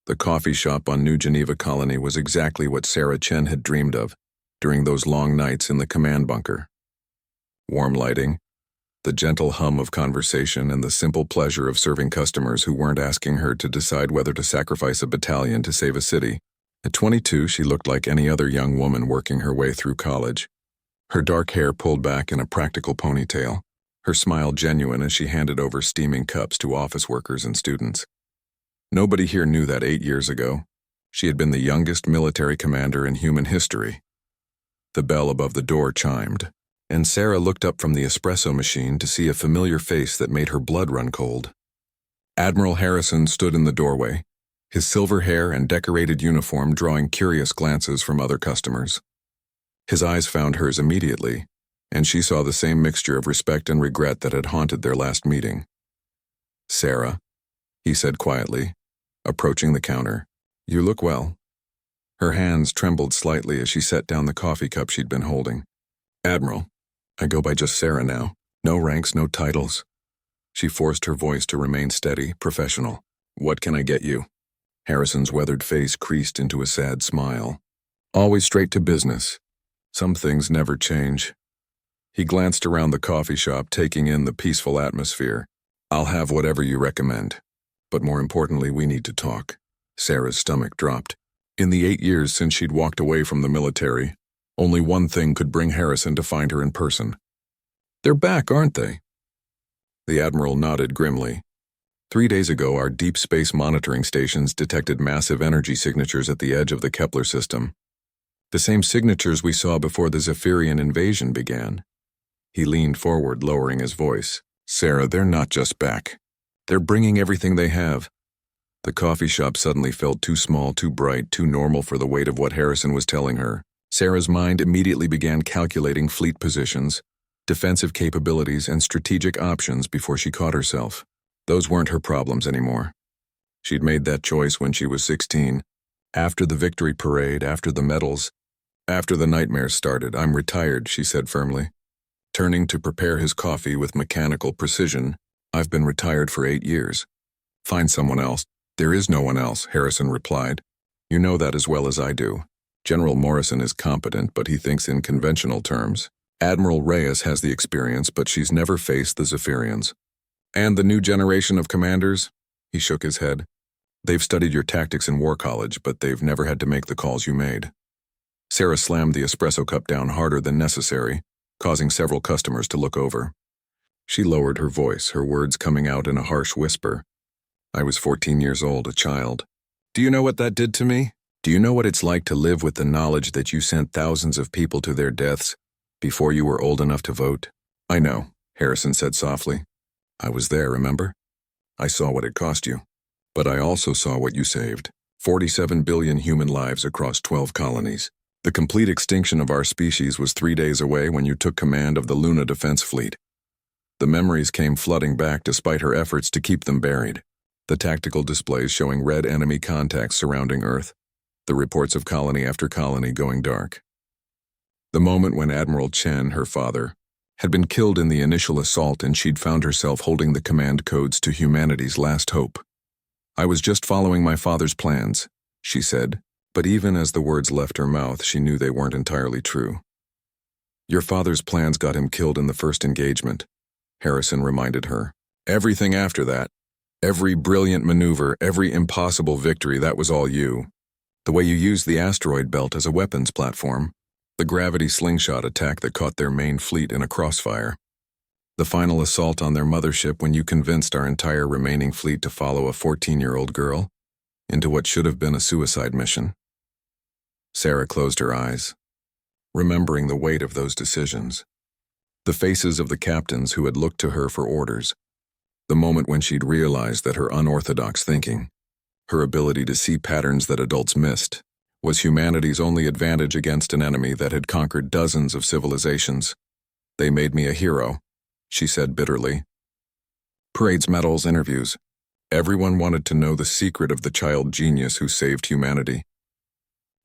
The coffee shop on New Geneva Colony was exactly what Sarah Chen had dreamed of during those long nights in the command bunker. Warm lighting, the gentle hum of conversation, and the simple pleasure of serving customers who weren't asking her to decide whether to sacrifice a battalion to save a city. At 22, she looked like any other young woman working her way through college. Her dark hair pulled back in a practical ponytail, her smile genuine as she handed over steaming cups to office workers and students. Nobody here knew that 8 years ago, she had been the youngest military commander in human history. The bell above the door chimed, and Sarah looked up from the espresso machine to see a familiar face that made her blood run cold. Admiral Harrison stood in the doorway, his silver hair and decorated uniform drawing curious glances from other customers. His eyes found hers immediately, and she saw the same mixture of respect and regret that had haunted their last meeting. "Sarah," he said quietly, approaching the counter, "you look well." Her hands trembled slightly as she set down the coffee cup she'd been holding. "Admiral, I go by just Sarah now. No ranks, no titles." She forced her voice to remain steady, professional. "What can I get you?" Harrison's weathered face creased into a sad smile. "Always straight to business. Some things never change." He glanced around the coffee shop, taking in the peaceful atmosphere. "I'll have whatever you recommend. But more importantly, we need to talk." Sarah's stomach dropped. In the 8 years since she'd walked away from the military, only one thing could bring Harrison to find her in person. "They're back, aren't they?" The Admiral nodded grimly. 3 days ago, our deep space monitoring stations detected massive energy signatures at the edge of the Kepler system. The same signatures we saw before the Zephyrian invasion began. He leaned forward, lowering his voice. "Sarah, they're not just back. They're bringing everything they have." The coffee shop suddenly felt too small, too bright, too normal for the weight of what Harrison was telling her. Sarah's mind immediately began calculating fleet positions, defensive capabilities, and strategic options before she caught herself. Those weren't her problems anymore. She'd made that choice when she was 16. After the victory parade, after the medals, after the nightmares started. "I'm retired," she said firmly. Turning to prepare his coffee with mechanical precision, "I've been retired for 8 years. Find someone else." "There is no one else," Harrison replied. "You know that as well as I do. General Morrison is competent, but he thinks in conventional terms. Admiral Reyes has the experience, but she's never faced the Zephyrians. And the new generation of commanders?" He shook his head. "They've studied your tactics in War College, but they've never had to make the calls you made." Sarah slammed the espresso cup down harder than necessary, causing several customers to look over. She lowered her voice, her words coming out in a harsh whisper. "I was 14 years old, a child. Do you know what that did to me? Do you know what it's like to live with the knowledge that you sent thousands of people to their deaths before you were old enough to vote?" "I know," Harrison said softly. "I was there, remember? I saw what it cost you. But I also saw what you saved. 47 billion human lives across 12 colonies. The complete extinction of our species was 3 days away when you took command of the Luna Defense Fleet." The memories came flooding back despite her efforts to keep them buried. The tactical displays showing red enemy contacts surrounding Earth. The reports of colony after colony going dark. The moment when Admiral Chen, her father, had been killed in the initial assault and she'd found herself holding the command codes to humanity's last hope. "I was just following my father's plans," she said, but even as the words left her mouth, she knew they weren't entirely true. "Your father's plans got him killed in the first engagement," Harrison reminded her. "Everything after that, every brilliant maneuver, every impossible victory, that was all you. The way you used the asteroid belt as a weapons platform, the gravity slingshot attack that caught their main fleet in a crossfire, the final assault on their mothership when you convinced our entire remaining fleet to follow a 14-year-old girl into what should have been a suicide mission." Sarah closed her eyes, remembering the weight of those decisions. The faces of the captains who had looked to her for orders. The moment when she'd realized that her unorthodox thinking, her ability to see patterns that adults missed, was humanity's only advantage against an enemy that had conquered dozens of civilizations. "They made me a hero," she said bitterly. Parades, medals, interviews. Everyone wanted to know the secret of the child genius who saved humanity.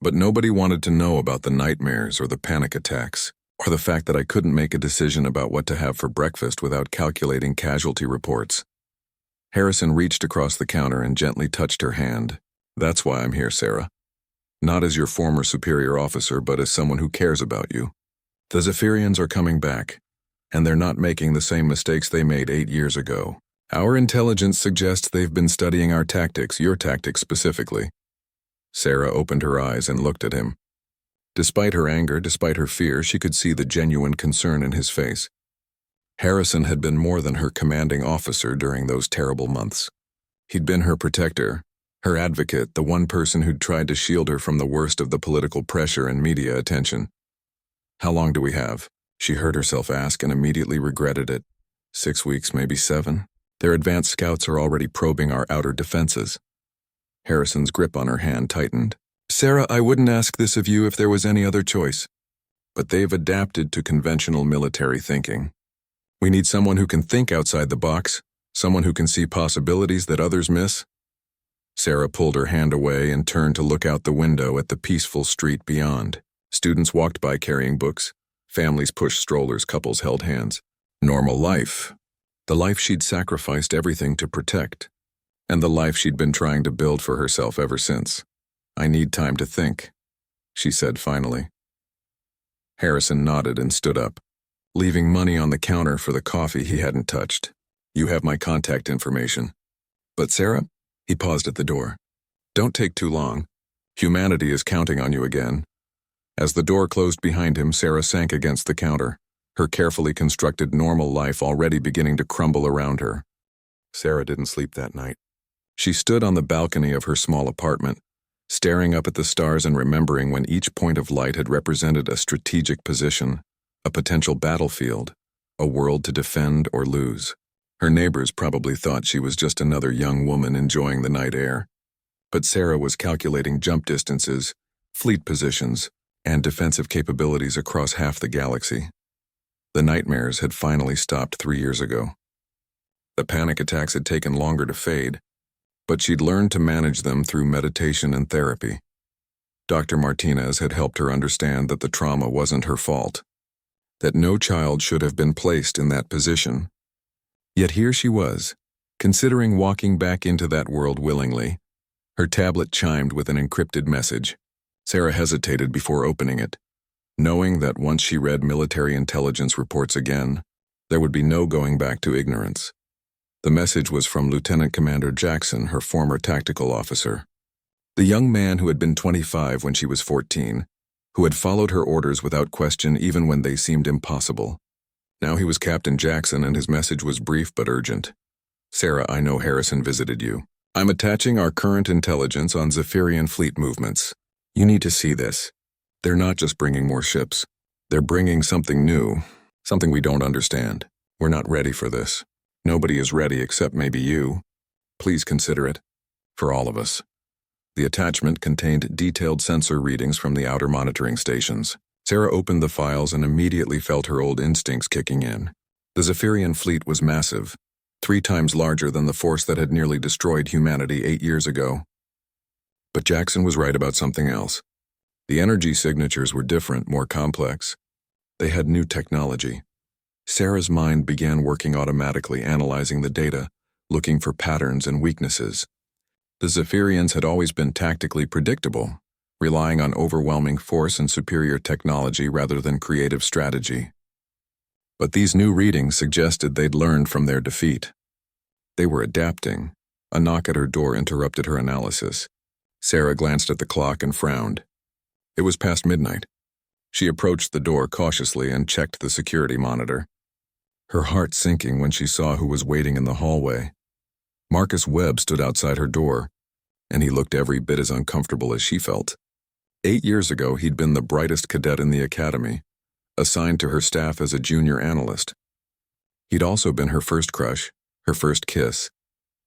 But nobody wanted to know about the nightmares or the panic attacks, or the fact that I couldn't make a decision about what to have for breakfast without calculating casualty reports. Harrison reached across the counter and gently touched her hand. That's why I'm here, Sarah. Not as your former superior officer, but as someone who cares about you. The Zephyrians are coming back, and they're not making the same mistakes they made 8 years ago. Our intelligence suggests they've been studying our tactics, your tactics specifically. Sarah opened her eyes and looked at him. Despite her anger, despite her fear, she could see the genuine concern in his face. Harrison had been more than her commanding officer during those terrible months. He'd been her protector, her advocate, the one person who'd tried to shield her from the worst of the political pressure and media attention. How long do we have? She heard herself ask and immediately regretted it. 6 weeks, maybe 7. Their advanced scouts are already probing our outer defenses. Harrison's grip on her hand tightened. Sarah, I wouldn't ask this of you if there was any other choice. But they've adapted to conventional military thinking. We need someone who can think outside the box, someone who can see possibilities that others miss. Sarah pulled her hand away and turned to look out the window at the peaceful street beyond. Students walked by carrying books. Families pushed strollers, couples held hands. Normal life. The life she'd sacrificed everything to protect. And the life she'd been trying to build for herself ever since. I need time to think, she said finally. Harrison nodded and stood up, leaving money on the counter for the coffee he hadn't touched. You have my contact information. But Sarah? He paused at the door. Don't take too long. Humanity is counting on you again. As the door closed behind him, Sarah sank against the counter, her carefully constructed normal life already beginning to crumble around her. Sarah didn't sleep that night. She stood on the balcony of her small apartment, staring up at the stars and remembering when each point of light had represented a strategic position, a potential battlefield, a world to defend or lose. Her neighbors probably thought she was just another young woman enjoying the night air. But Sarah was calculating jump distances, fleet positions, and defensive capabilities across half the galaxy. The nightmares had finally stopped 3 years ago. The panic attacks had taken longer to fade, but she'd learned to manage them through meditation and therapy. Dr. Martinez had helped her understand that the trauma wasn't her fault, that no child should have been placed in that position. Yet here she was, considering walking back into that world willingly. Her tablet chimed with an encrypted message. Sarah hesitated before opening it, knowing that once she read military intelligence reports again, there would be no going back to ignorance. The message was from Lieutenant Commander Jackson, her former tactical officer. The young man who had been 25 when she was 14, who had followed her orders without question even when they seemed impossible. Now he was Captain Jackson, and his message was brief but urgent. Sarah, I know Harrison visited you. I'm attaching our current intelligence on Zephyrian fleet movements. You need to see this. They're not just bringing more ships. They're bringing something new, something we don't understand. We're not ready for this. Nobody is ready except maybe you. Please consider it. For all of us. The attachment contained detailed sensor readings from the outer monitoring stations. Sarah opened the files and immediately felt her old instincts kicking in. The Zephyrian fleet was massive, 3 times larger than the force that had nearly destroyed humanity 8 years ago. But Jackson was right about something else. The energy signatures were different, more complex. They had new technology. Sarah's mind began working automatically, analyzing the data, looking for patterns and weaknesses. The Zephyrians had always been tactically predictable, relying on overwhelming force and superior technology rather than creative strategy. But these new readings suggested they'd learned from their defeat. They were adapting. A knock at her door interrupted her analysis. Sarah glanced at the clock and frowned. It was past midnight. She approached the door cautiously and checked the security monitor. Her heart sinking when she saw who was waiting in the hallway. Marcus Webb stood outside her door, and he looked every bit as uncomfortable as she felt. 8 years ago, he'd been the brightest cadet in the academy, assigned to her staff as a junior analyst. He'd also been her first crush, her first kiss,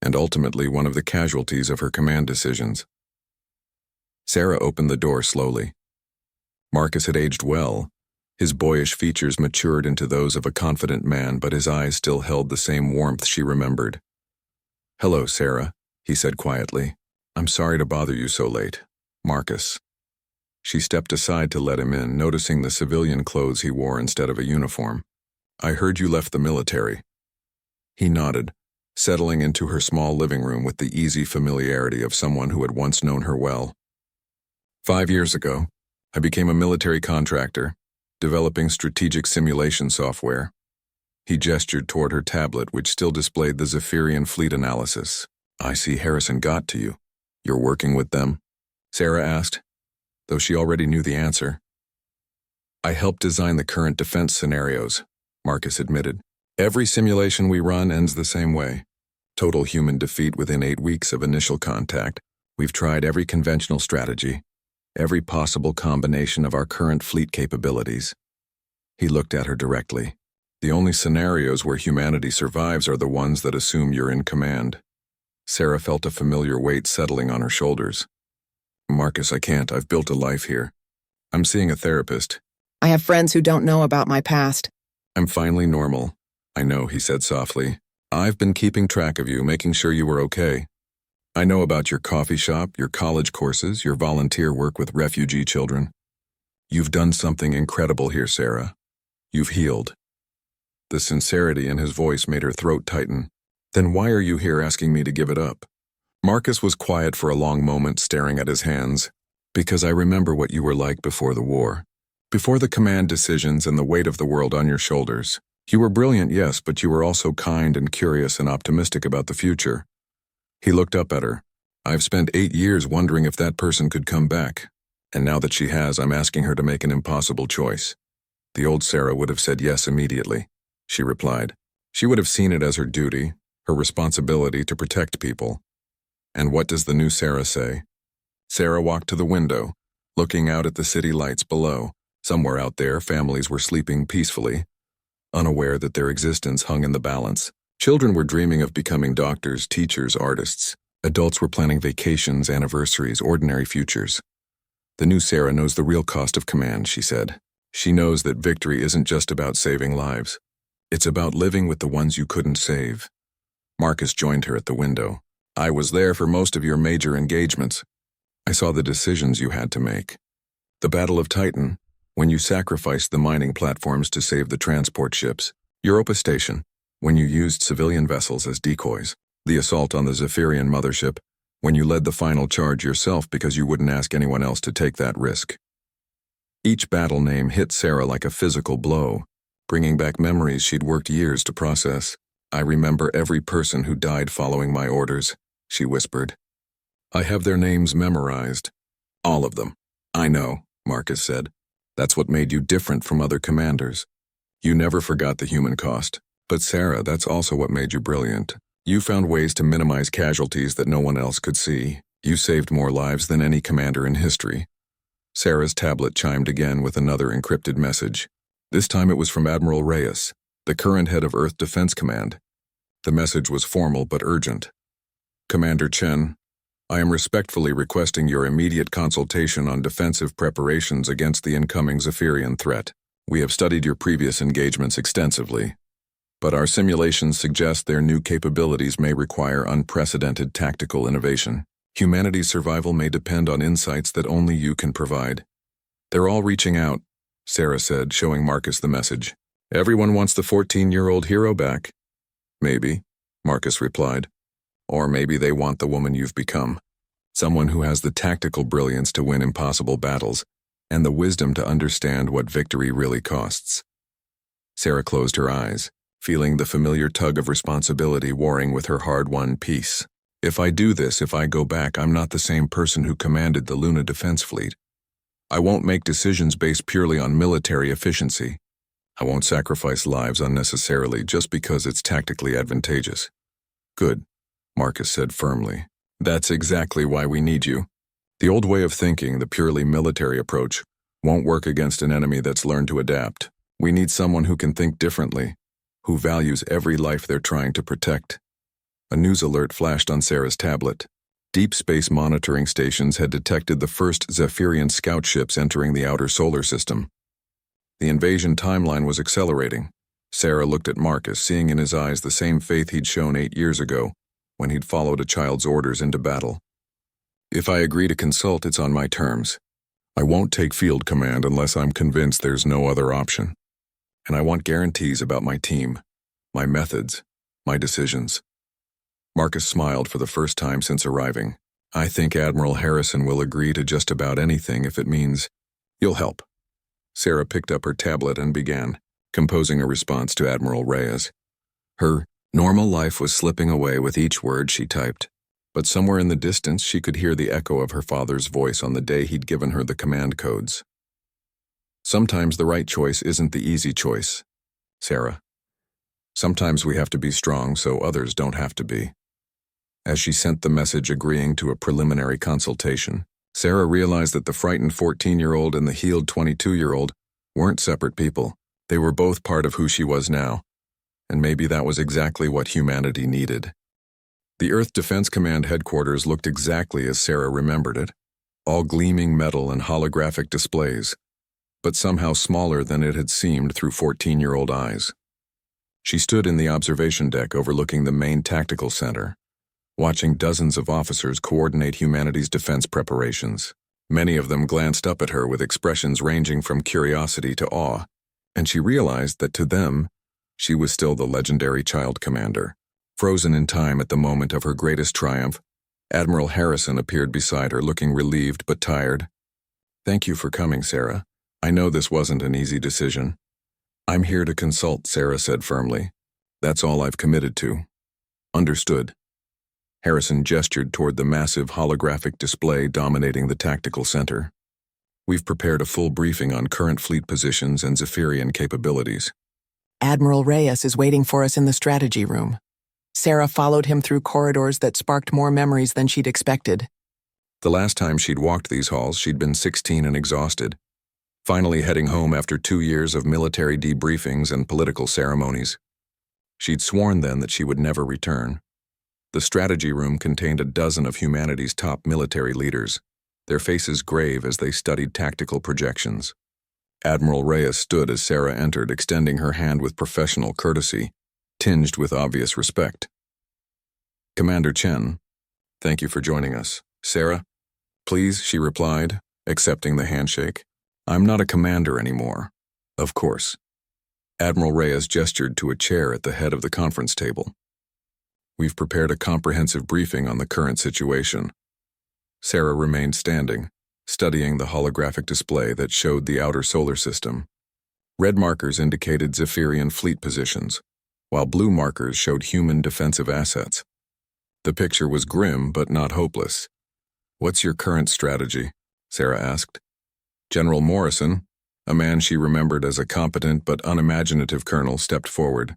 and ultimately one of the casualties of her command decisions. Sarah opened the door slowly. Marcus had aged well. His boyish features matured into those of a confident man, but his eyes still held the same warmth she remembered. "Hello, Sarah," he said quietly. "I'm sorry to bother you so late. Marcus." She stepped aside to let him in, noticing the civilian clothes he wore instead of a uniform. "I heard you left the military." He nodded, settling into her small living room with the easy familiarity of someone who had once known her well. 5 years ago, I became a military contractor, developing strategic simulation software. He gestured toward her tablet, which still displayed the Zephyrian fleet analysis. I see Harrison got to you. You're working with them? Sarah asked, though she already knew the answer. I helped design the current defense scenarios, Marcus admitted. Every simulation we run ends the same way. Total human defeat within 8 weeks of initial contact. We've tried every conventional strategy, every possible combination of our current fleet capabilities. He looked at her directly. The only scenarios where humanity survives are the ones that assume you're in command. Sarah felt a familiar weight settling on her shoulders. Marcus, I can't. I've built a life here. I'm seeing a therapist. I have friends who don't know about my past. I'm finally normal. I know, he said softly. I've been keeping track of you, making sure you were okay. I know about your coffee shop, your college courses, your volunteer work with refugee children. You've done something incredible here, Sarah. You've healed. The sincerity in his voice made her throat tighten. Then why are you here asking me to give it up? Marcus was quiet for a long moment, staring at his hands. Because I remember what you were like before the war. Before the command decisions and the weight of the world on your shoulders. You were brilliant, yes, but you were also kind and curious and optimistic about the future. He looked up at her. I've spent 8 years wondering if that person could come back. And now that she has, I'm asking her to make an impossible choice. The old Sarah would have said yes immediately, she replied. She would have seen it as her duty, her responsibility to protect people. And what does the new Sarah say? Sarah walked to the window, looking out at the city lights below. Somewhere out there, families were sleeping peacefully, unaware that their existence hung in the balance. Children were dreaming of becoming doctors, teachers, artists. Adults were planning vacations, anniversaries, ordinary futures. The new Sarah knows the real cost of command, she said. She knows that victory isn't just about saving lives. It's about living with the ones you couldn't save. Marcus joined her at the window. I was there for most of your major engagements. I saw the decisions you had to make. The Battle of Titan, when you sacrificed the mining platforms to save the transport ships. Europa Station, when you used civilian vessels as decoys. The assault on the Zephyrian mothership, when you led the final charge yourself because you wouldn't ask anyone else to take that risk. Each battle name hit Sarah like a physical blow, bringing back memories she'd worked years to process. I remember every person who died following my orders, she whispered. I have their names memorized. All of them. I know, Marcus said. That's what made you different from other commanders. You never forgot the human cost. But Sarah, that's also what made you brilliant. You found ways to minimize casualties that no one else could see. You saved more lives than any commander in history. Sarah's tablet chimed again with another encrypted message. This time it was from Admiral Reyes, the current head of Earth Defense Command. The message was formal but urgent. Commander Chen, I am respectfully requesting your immediate consultation on defensive preparations against the incoming Zephyrian threat. We have studied your previous engagements extensively, but our simulations suggest their new capabilities may require unprecedented tactical innovation. Humanity's survival may depend on insights that only you can provide. They're all reaching out, Sarah said, showing Marcus the message. Everyone wants the 14-year-old hero back. Maybe, Marcus replied. Or maybe they want the woman you've become. Someone who has the tactical brilliance to win impossible battles and the wisdom to understand what victory really costs. Sarah closed her eyes, feeling the familiar tug of responsibility warring with her hard-won peace. If I do this, if I go back, I'm not the same person who commanded the Luna Defense Fleet. I won't make decisions based purely on military efficiency. I won't sacrifice lives unnecessarily just because it's tactically advantageous. Good, Marcus said firmly. That's exactly why we need you. The old way of thinking, the purely military approach, won't work against an enemy that's learned to adapt. We need someone who can think differently, who values every life they're trying to protect. A news alert flashed on Sarah's tablet. Deep space monitoring stations had detected the first Zephyrian scout ships entering the outer solar system. The invasion timeline was accelerating. Sarah looked at Marcus, seeing in his eyes the same faith he'd shown 8 years ago, when he'd followed a child's orders into battle. If I agree to consult, it's on my terms. I won't take field command unless I'm convinced there's no other option. And I want guarantees about my team, my methods, my decisions. Marcus smiled for the first time since arriving. I think Admiral Harrison will agree to just about anything if it means you'll help. Sarah picked up her tablet and began composing a response to Admiral Reyes. Her normal life was slipping away with each word she typed, but somewhere in the distance she could hear the echo of her father's voice on the day he'd given her the command codes. Sometimes the right choice isn't the easy choice, Sarah. Sometimes we have to be strong so others don't have to be. As she sent the message agreeing to a preliminary consultation, Sarah realized that the frightened 14-year-old and the healed 22-year-old weren't separate people. They were both part of who she was now, and maybe that was exactly what humanity needed. The Earth Defense Command headquarters looked exactly as Sarah remembered it, all gleaming metal and holographic displays, but somehow smaller than it had seemed through 14-year-old eyes. She stood in the observation deck overlooking the main tactical center, watching dozens of officers coordinate humanity's defense preparations. Many of them glanced up at her with expressions ranging from curiosity to awe, and she realized that to them, she was still the legendary child commander. Frozen in time at the moment of her greatest triumph, Admiral Harrison appeared beside her looking relieved but tired. Thank you for coming, Sarah. I know this wasn't an easy decision. I'm here to consult, Sarah said firmly. That's all I've committed to. Understood. Harrison gestured toward the massive holographic display dominating the tactical center. We've prepared a full briefing on current fleet positions and Zephyrian capabilities. Admiral Reyes is waiting for us in the strategy room. Sarah followed him through corridors that sparked more memories than she'd expected. The last time she'd walked these halls, she'd been 16 and exhausted, finally heading home after 2 years of military debriefings and political ceremonies. She'd sworn then that she would never return. The strategy room contained a dozen of humanity's top military leaders, their faces grave as they studied tactical projections. Admiral Reyes stood as Sarah entered, extending her hand with professional courtesy, tinged with obvious respect. Commander Chen, thank you for joining us. Sarah, please, she replied, accepting the handshake. I'm not a commander anymore. Of course. Admiral Reyes gestured to a chair at the head of the conference table. We've prepared a comprehensive briefing on the current situation. Sarah remained standing, studying the holographic display that showed the outer solar system. Red markers indicated Zephyrian fleet positions, while blue markers showed human defensive assets. The picture was grim but not hopeless. What's your current strategy? Sarah asked. General Morrison, a man she remembered as a competent but unimaginative colonel, stepped forward.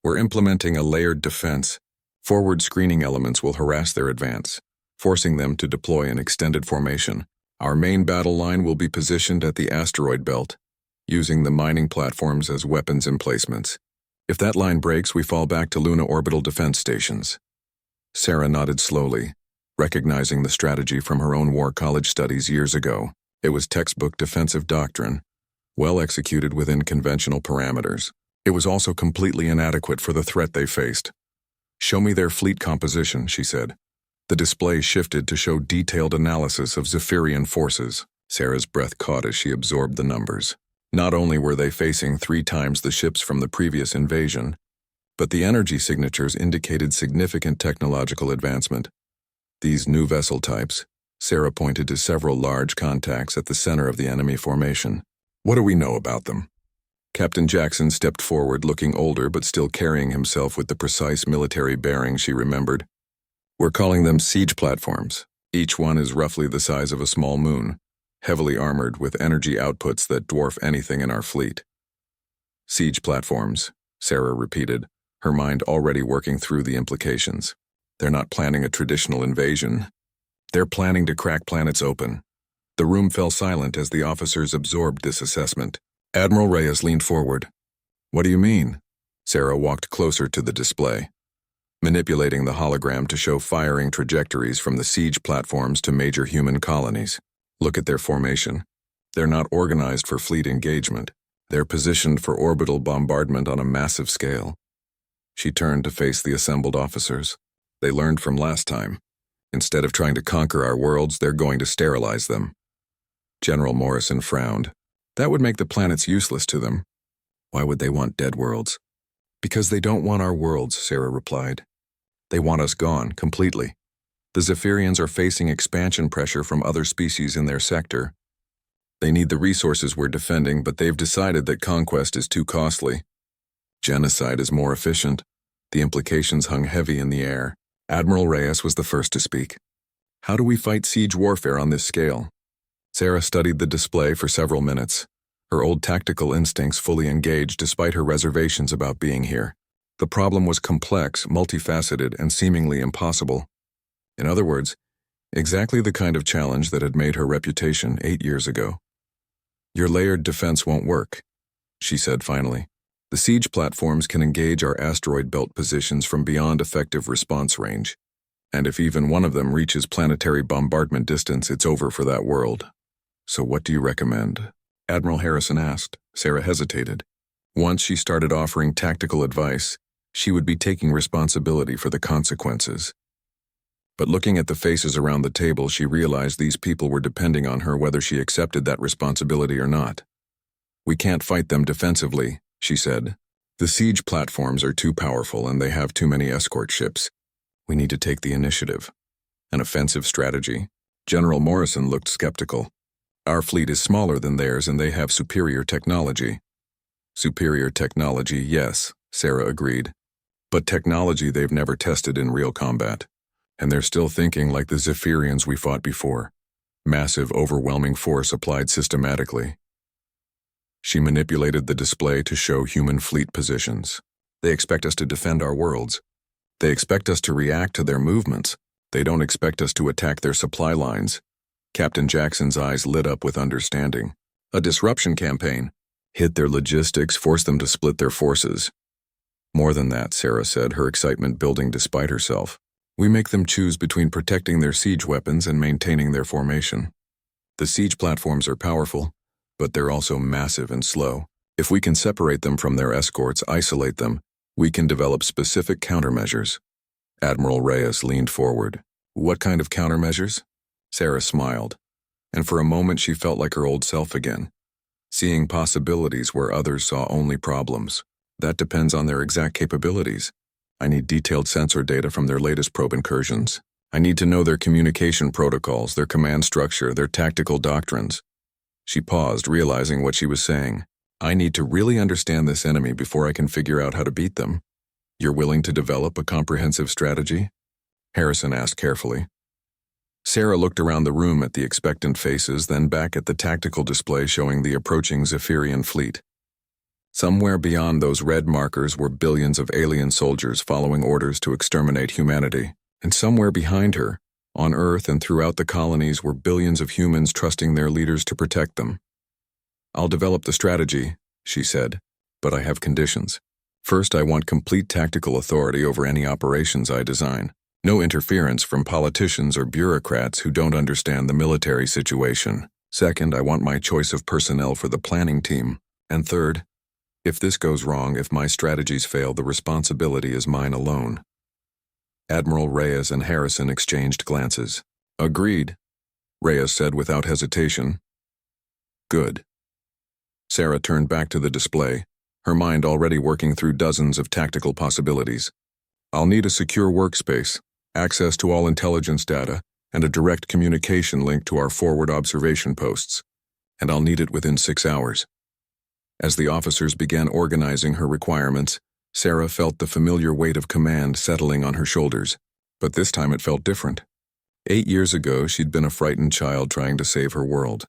We're implementing a layered defense. Forward screening elements will harass their advance, forcing them to deploy an extended formation. Our main battle line will be positioned at the asteroid belt, using the mining platforms as weapons emplacements. If that line breaks, we fall back to Luna orbital defense stations. Sarah nodded slowly, recognizing the strategy from her own war college studies years ago. It was textbook defensive doctrine, well executed within conventional parameters. It was also completely inadequate for the threat they faced. Show me their fleet composition, she said. The display shifted to show detailed analysis of Zephyrian forces. Sarah's breath caught as she absorbed the numbers. Not only were they facing 3 times the ships from the previous invasion, but the energy signatures indicated significant technological advancement. These new vessel types, Sarah pointed to several large contacts at the center of the enemy formation. What do we know about them? Captain Jackson stepped forward, looking older but still carrying himself with the precise military bearing she remembered. We're calling them siege platforms. Each one is roughly the size of a small moon, heavily armored with energy outputs that dwarf anything in our fleet. Siege platforms, Sarah repeated, her mind already working through the implications. They're not planning a traditional invasion. They're planning to crack planets open. The room fell silent as the officers absorbed this assessment. Admiral Reyes leaned forward. What do you mean? Sarah walked closer to the display, manipulating the hologram to show firing trajectories from the siege platforms to major human colonies. Look at their formation. They're not organized for fleet engagement. They're positioned for orbital bombardment on a massive scale. She turned to face the assembled officers. They learned from last time. Instead of trying to conquer our worlds, they're going to sterilize them. General Morrison frowned. That would make the planets useless to them. Why would they want dead worlds? Because they don't want our worlds, Sarah replied. They want us gone, completely. The Zephyrians are facing expansion pressure from other species in their sector. They need the resources we're defending, but they've decided that conquest is too costly. Genocide is more efficient. The implications hung heavy in the air. Admiral Reyes was the first to speak. How do we fight siege warfare on this scale? Sarah studied the display for several minutes, her old tactical instincts fully engaged despite her reservations about being here. The problem was complex, multifaceted, and seemingly impossible. In other words, exactly the kind of challenge that had made her reputation 8 years ago. Your layered defense won't work, she said finally. The siege platforms can engage our asteroid belt positions from beyond effective response range. And if even one of them reaches planetary bombardment distance, it's over for that world. So what do you recommend? Admiral Harrison asked. Sarah hesitated. Once she started offering tactical advice, she would be taking responsibility for the consequences. But looking at the faces around the table, she realized these people were depending on her whether she accepted that responsibility or not. We can't fight them defensively, she said. The siege platforms are too powerful and they have too many escort ships. We need to take the initiative. An offensive strategy. General Morrison looked skeptical. Our fleet is smaller than theirs and they have superior technology. Superior technology, yes, Sarah agreed. But technology they've never tested in real combat. And they're still thinking like the Zephyrians we fought before. Massive, overwhelming force applied systematically. She manipulated the display to show human fleet positions. They expect us to defend our worlds. They expect us to react to their movements. They don't expect us to attack their supply lines. Captain Jackson's eyes lit up with understanding. A disruption campaign. Hit their logistics, force them to split their forces. More than that, Sarah said, her excitement building despite herself. We make them choose between protecting their siege weapons and maintaining their formation. The siege platforms are powerful, but they're also massive and slow. If we can separate them from their escorts, isolate them, we can develop specific countermeasures. Admiral Reyes leaned forward. What kind of countermeasures? Sarah smiled, and for a moment she felt like her old self again, seeing possibilities where others saw only problems. That depends on their exact capabilities. I need detailed sensor data from their latest probe incursions. I need to know their communication protocols, their command structure, their tactical doctrines. She paused, realizing what she was saying. I need to really understand this enemy before I can figure out how to beat them. You're willing to develop a comprehensive strategy? Harrison asked carefully. Sarah looked around the room at the expectant faces, then back at the tactical display showing the approaching Zephyrian fleet. Somewhere beyond those red markers were billions of alien soldiers following orders to exterminate humanity. And somewhere behind her, on Earth and throughout the colonies, were billions of humans trusting their leaders to protect them. I'll develop the strategy, she said, but I have conditions. First, I want complete tactical authority over any operations I design. No interference from politicians or bureaucrats who don't understand the military situation. Second, I want my choice of personnel for the planning team. And third, if this goes wrong, if my strategies fail, the responsibility is mine alone. Admiral Reyes and Harrison exchanged glances. Agreed, Reyes said without hesitation. Good. Sarah turned back to the display, her mind already working through dozens of tactical possibilities. I'll need a secure workspace, access to all intelligence data, and a direct communication link to our forward observation posts. And I'll need it within 6 hours. As the officers began organizing her requirements, Sarah felt the familiar weight of command settling on her shoulders. But this time it felt different. 8 years ago, she'd been a frightened child trying to save her world.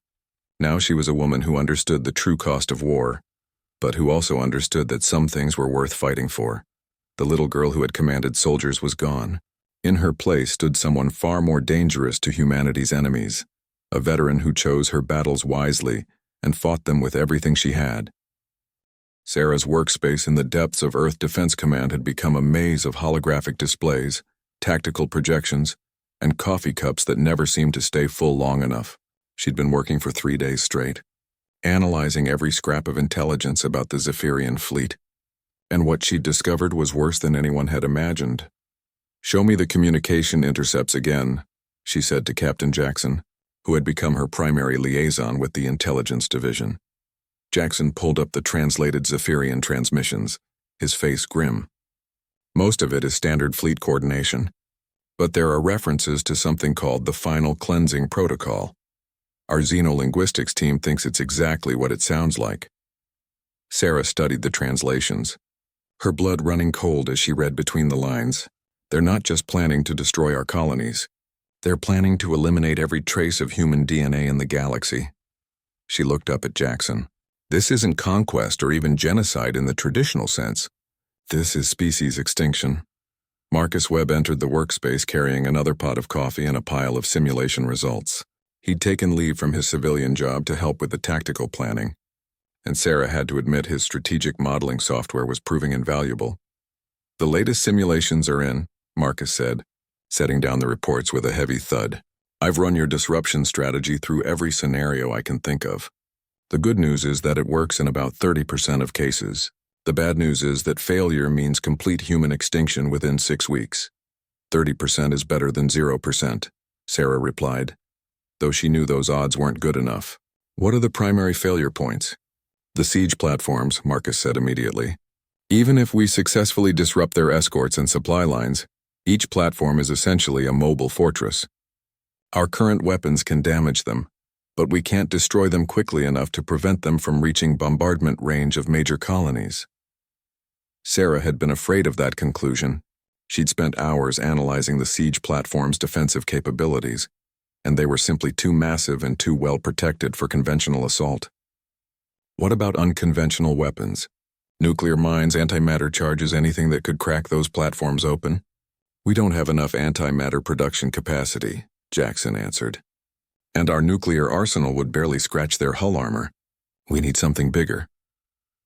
Now she was a woman who understood the true cost of war, but who also understood that some things were worth fighting for. The little girl who had commanded soldiers was gone. In her place stood someone far more dangerous to humanity's enemies, a veteran who chose her battles wisely and fought them with everything she had. Sarah's workspace in the depths of Earth Defense Command had become a maze of holographic displays, tactical projections, and coffee cups that never seemed to stay full long enough. She'd been working for 3 days straight, analyzing every scrap of intelligence about the Zephyrian fleet. And what she'd discovered was worse than anyone had imagined. Show me the communication intercepts again, she said to Captain Jackson, who had become her primary liaison with the intelligence division. Jackson pulled up the translated Zephyrian transmissions, his face grim. Most of it is standard fleet coordination, but there are references to something called the Final Cleansing Protocol. Our xenolinguistics team thinks it's exactly what it sounds like. Sarah studied the translations, her blood running cold as she read between the lines. They're not just planning to destroy our colonies. They're planning to eliminate every trace of human DNA in the galaxy. She looked up at Jackson. This isn't conquest or even genocide in the traditional sense. This is species extinction. Marcus Webb entered the workspace carrying another pot of coffee and a pile of simulation results. He'd taken leave from his civilian job to help with the tactical planning, and Sarah had to admit his strategic modeling software was proving invaluable. The latest simulations are in, Marcus said, setting down the reports with a heavy thud. I've run your disruption strategy through every scenario I can think of. The good news is that it works in about 30% of cases. The bad news is that failure means complete human extinction within 6 weeks. 30% is better than 0%, Sarah replied, though she knew those odds weren't good enough. What are the primary failure points? The siege platforms, Marcus said immediately. Even if we successfully disrupt their escorts and supply lines, each platform is essentially a mobile fortress. Our current weapons can damage them, but we can't destroy them quickly enough to prevent them from reaching bombardment range of major colonies. Sarah had been afraid of that conclusion. She'd spent hours analyzing the siege platform's defensive capabilities, and they were simply too massive and too well protected for conventional assault. What about unconventional weapons? Nuclear mines, antimatter charges, anything that could crack those platforms open? We don't have enough antimatter production capacity, Jackson answered. And our nuclear arsenal would barely scratch their hull armor. We need something bigger.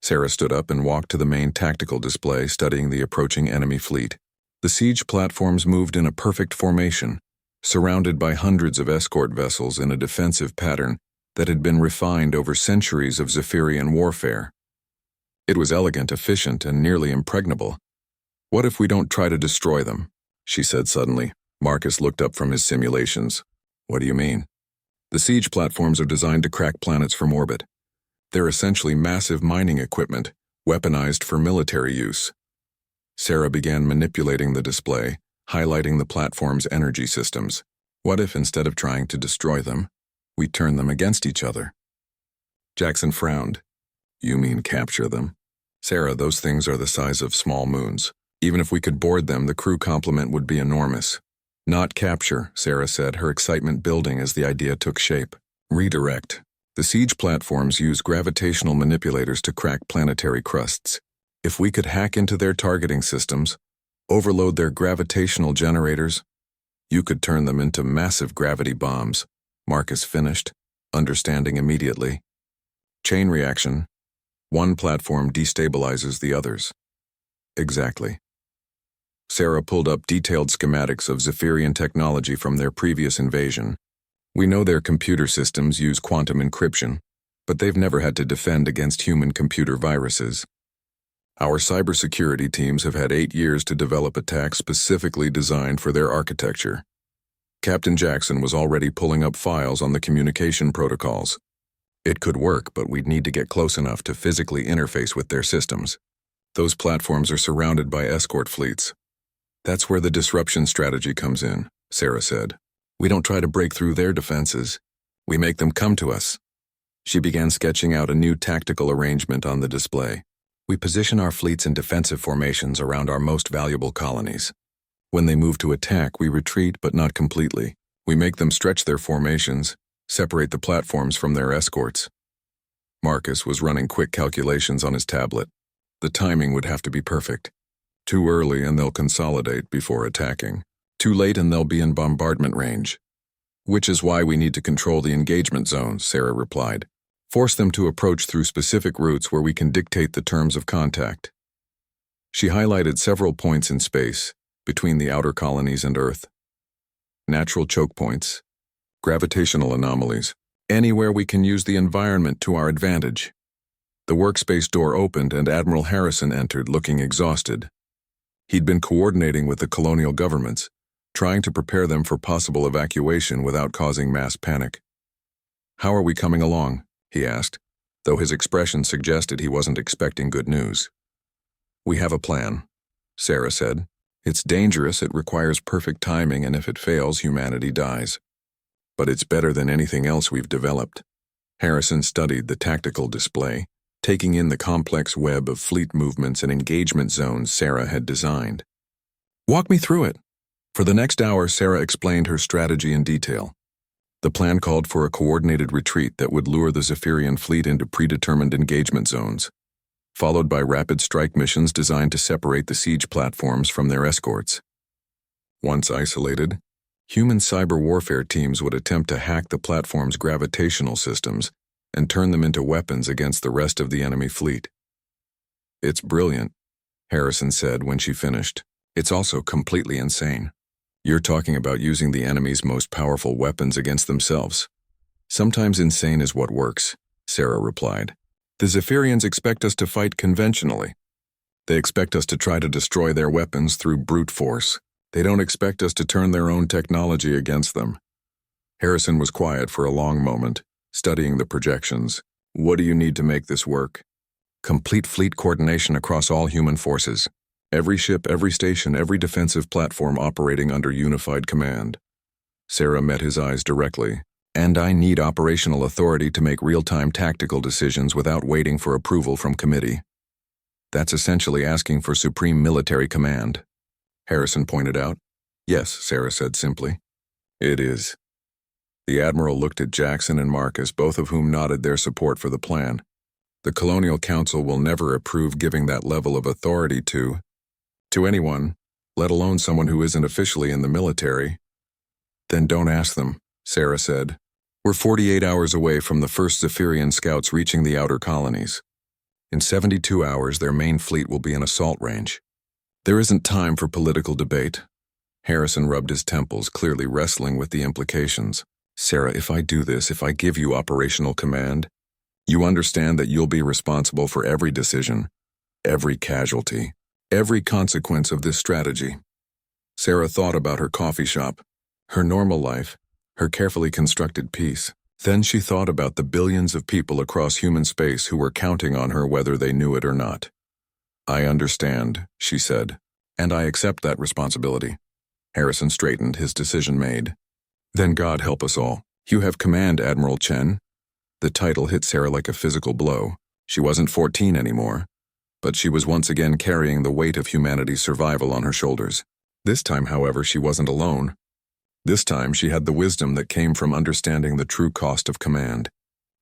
Sarah stood up and walked to the main tactical display, studying the approaching enemy fleet. The siege platforms moved in a perfect formation, surrounded by hundreds of escort vessels in a defensive pattern that had been refined over centuries of Zephyrian warfare. It was elegant, efficient, and nearly impregnable. What if we don't try to destroy them? She said suddenly. Marcus looked up from his simulations. What do you mean? The siege platforms are designed to crack planets from orbit. They're essentially massive mining equipment, weaponized for military use. Sarah began manipulating the display, highlighting the platform's energy systems. What if, instead of trying to destroy them, we turn them against each other? Jackson frowned. You mean capture them? Sarah, those things are the size of small moons. Even if we could board them, the crew complement would be enormous. Not capture, Sarah said, her excitement building as the idea took shape. Redirect. The siege platforms use gravitational manipulators to crack planetary crusts. If we could hack into their targeting systems, overload their gravitational generators, you could turn them into massive gravity bombs, Marcus finished, understanding immediately. Chain reaction. One platform destabilizes the others. Exactly. Sarah pulled up detailed schematics of Zephyrian technology from their previous invasion. We know their computer systems use quantum encryption, but they've never had to defend against human computer viruses. Our cybersecurity teams have had 8 years to develop attacks specifically designed for their architecture. Captain Jackson was already pulling up files on the communication protocols. It could work, but we'd need to get close enough to physically interface with their systems. Those platforms are surrounded by escort fleets. That's where the disruption strategy comes in, Sarah said. We don't try to break through their defenses. We make them come to us. She began sketching out a new tactical arrangement on the display. We position our fleets in defensive formations around our most valuable colonies. When they move to attack, we retreat, but not completely. We make them stretch their formations, separate the platforms from their escorts. Marcus was running quick calculations on his tablet. The timing would have to be perfect. Too early and they'll consolidate before attacking. Too late and they'll be in bombardment range. Which is why we need to control the engagement zones, Sarah replied. Force them to approach through specific routes where we can dictate the terms of contact. She highlighted several points in space, between the outer colonies and Earth. Natural choke points, gravitational anomalies, anywhere we can use the environment to our advantage. The workspace door opened and Admiral Harrison entered, looking exhausted. He'd been coordinating with the colonial governments, trying to prepare them for possible evacuation without causing mass panic. How are we coming along? He asked, though his expression suggested he wasn't expecting good news. We have a plan, Sarah said. "It's dangerous, it requires perfect timing, and if it fails, humanity dies. But it's better than anything else we've developed." Harrison studied the tactical display, taking in the complex web of fleet movements and engagement zones Sarah had designed. "Walk me through it." For the next hour, Sarah explained her strategy in detail. The plan called for a coordinated retreat that would lure the Zephyrian fleet into predetermined engagement zones, followed by rapid strike missions designed to separate the siege platforms from their escorts. Once isolated, human cyber warfare teams would attempt to hack the platform's gravitational systems and turn them into weapons against the rest of the enemy fleet. "It's brilliant," Harrison said when she finished. "It's also completely insane. You're talking about using the enemy's most powerful weapons against themselves." "Sometimes insane is what works," Sarah replied. "The Zephyrians expect us to fight conventionally. They expect us to try to destroy their weapons through brute force. They don't expect us to turn their own technology against them." Harrison was quiet for a long moment, studying the projections. "What do you need to make this work?" "Complete fleet coordination across all human forces. Every ship, every station, every defensive platform operating under unified command." Sarah met his eyes directly. "And I need operational authority to make real-time tactical decisions without waiting for approval from committee." "That's essentially asking for supreme military command," Harrison pointed out. "Yes," Sarah said simply. "It is." The Admiral looked at Jackson and Marcus, both of whom nodded their support for the plan. "The Colonial Council will never approve giving that level of authority to anyone, let alone someone who isn't officially in the military." "Then don't ask them," Sarah said. "We're 48 hours away from the first Zephyrian scouts reaching the outer colonies. In 72 hours, their main fleet will be in assault range. There isn't time for political debate." Harrison rubbed his temples, clearly wrestling with the implications. "Sarah, if I do this, if I give you operational command, you understand that you'll be responsible for every decision, every casualty, every consequence of this strategy." Sarah thought about her coffee shop, her normal life, her carefully constructed peace. Then she thought about the billions of people across human space who were counting on her whether they knew it or not. "I understand," she said, "and I accept that responsibility." Harrison straightened, his decision made. "Then God help us all. You have command, Admiral Chen." The title hit Sarah like a physical blow. She wasn't 14 anymore, but she was once again carrying the weight of humanity's survival on her shoulders. This time, however, she wasn't alone. This time she had the wisdom that came from understanding the true cost of command,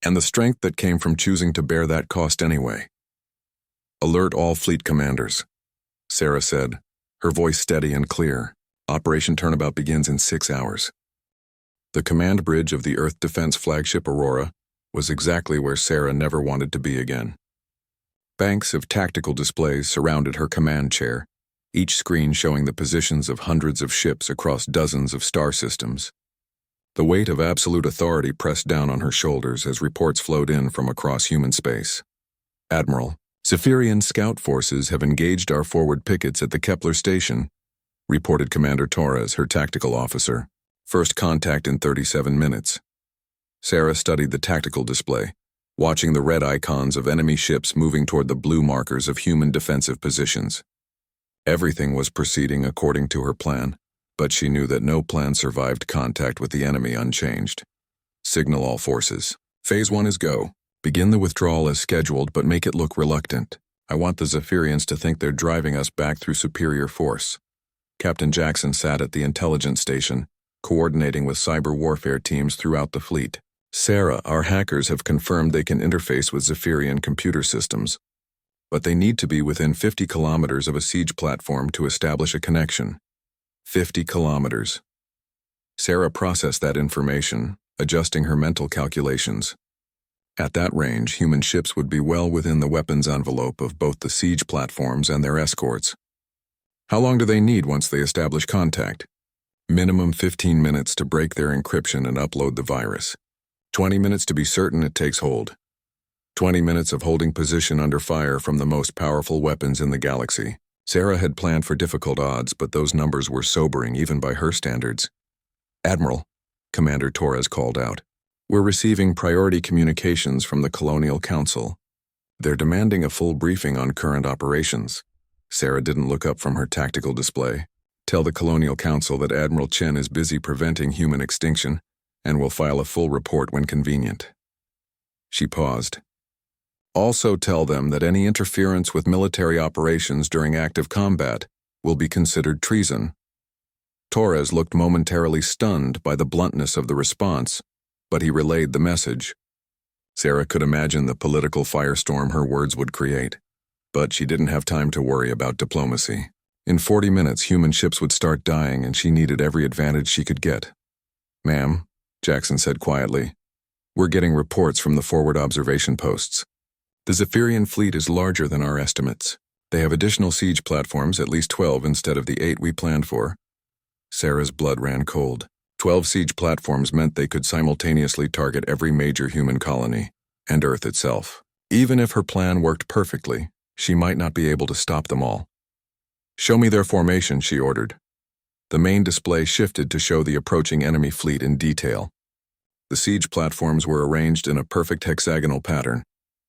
and the strength that came from choosing to bear that cost anyway. "Alert all fleet commanders," Sarah said, her voice steady and clear. "Operation Turnabout begins in 6 hours." The command bridge of the Earth Defense flagship Aurora was exactly where Sarah never wanted to be again. Banks of tactical displays surrounded her command chair, each screen showing the positions of hundreds of ships across dozens of star systems. The weight of absolute authority pressed down on her shoulders as reports flowed in from across human space. "Admiral, Zephyrian scout forces have engaged our forward pickets at the Kepler station," reported Commander Torres, her tactical officer. "First contact in 37 minutes." Sarah studied the tactical display, watching the red icons of enemy ships moving toward the blue markers of human defensive positions. Everything was proceeding according to her plan, but she knew that no plan survived contact with the enemy unchanged. "Signal all forces. Phase 1 is go. Begin the withdrawal as scheduled, but make it look reluctant. I want the Zephyrians to think they're driving us back through superior force." Captain Jackson sat at the intelligence station, coordinating with cyber warfare teams throughout the fleet. "Sarah, our hackers have confirmed they can interface with Zephyrian computer systems, but they need to be within 50 kilometers of a siege platform to establish a connection." 50 kilometers. Sarah processed that information, adjusting her mental calculations. At that range, human ships would be well within the weapons envelope of both the siege platforms and their escorts. "How long do they need once they establish contact?" "Minimum 15 minutes to break their encryption and upload the virus. 20 minutes to be certain it takes hold. 20 minutes of holding position under fire from the most powerful weapons in the galaxy." Sarah had planned for difficult odds, but those numbers were sobering even by her standards. "Admiral," Commander Torres called out, "we're receiving priority communications from the Colonial Council. They're demanding a full briefing on current operations." Sarah didn't look up from her tactical display. Tell the Colonial Council that Admiral Chen is busy preventing human extinction and will file a full report when convenient. She paused. Also tell them that any interference with military operations during active combat will be considered treason. Torres looked momentarily stunned by the bluntness of the response, but he relayed the message. Sarah could imagine the political firestorm her words would create, but she didn't have time to worry about diplomacy. In 40 minutes, human ships would start dying, and she needed every advantage she could get. "Ma'am," Jackson said quietly, "we're getting reports from the forward observation posts. The Zephyrian fleet is larger than our estimates. They have additional siege platforms, at least 12 instead of the 8 we planned for." Sarah's blood ran cold. 12 siege platforms meant they could simultaneously target every major human colony, and Earth itself. Even if her plan worked perfectly, she might not be able to stop them all. "Show me their formation," she ordered. The main display shifted to show the approaching enemy fleet in detail. The siege platforms were arranged in a perfect hexagonal pattern,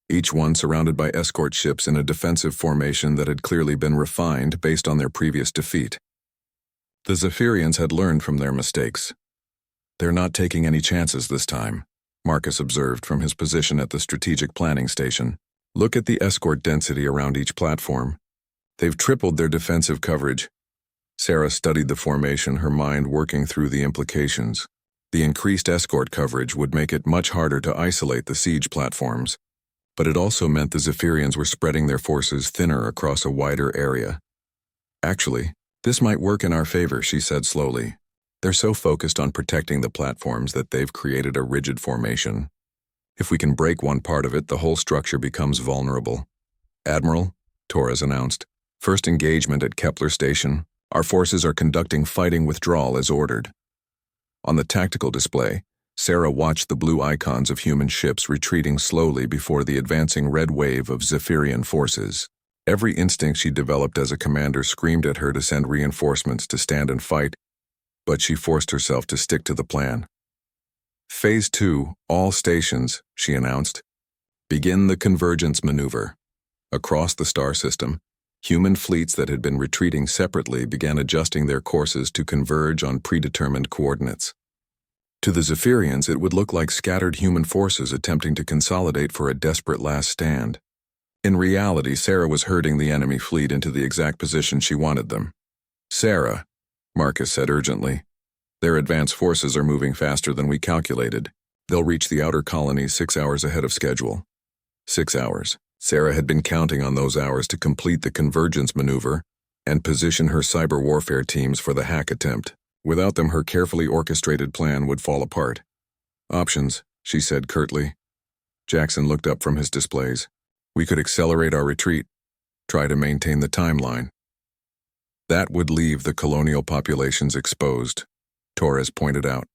each one surrounded by escort ships in a defensive formation that had clearly been refined based on their previous defeat. The Zephyrians had learned from their mistakes. "They're not taking any chances this time," Marcus observed from his position at the strategic planning station. "Look at the escort density around each platform. They've tripled their defensive coverage." Sarah studied the formation, her mind working through the implications. The increased escort coverage would make it much harder to isolate the siege platforms, but it also meant the Zephyrians were spreading their forces thinner across a wider area. "Actually, this might work in our favor," she said slowly. "They're so focused on protecting the platforms that they've created a rigid formation. If we can break one part of it, the whole structure becomes vulnerable." "Admiral," Torres announced, "first engagement at Kepler Station. Our forces are conducting fighting withdrawal as ordered." On the tactical display, Sarah watched the blue icons of human ships retreating slowly before the advancing red wave of Zephyrian forces. Every instinct she developed as a commander screamed at her to send reinforcements to stand and fight, but she forced herself to stick to the plan. "Phase 2, all stations," she announced. "Begin the convergence maneuver." Across the star system, human fleets that had been retreating separately began adjusting their courses to converge on predetermined coordinates. To the Zephyrians, it would look like scattered human forces attempting to consolidate for a desperate last stand. In reality, Sarah was herding the enemy fleet into the exact position she wanted them. "Sarah," Marcus said urgently, "their advance forces are moving faster than we calculated. They'll reach the outer colonies 6 hours ahead of schedule." 6 hours. Sarah had been counting on those hours to complete the convergence maneuver and position her cyber warfare teams for the hack attempt. Without them, her carefully orchestrated plan would fall apart. "Options," she said curtly. Jackson looked up from his displays. "We could accelerate our retreat, try to maintain the timeline." "That would leave the colonial populations exposed," Torres pointed out.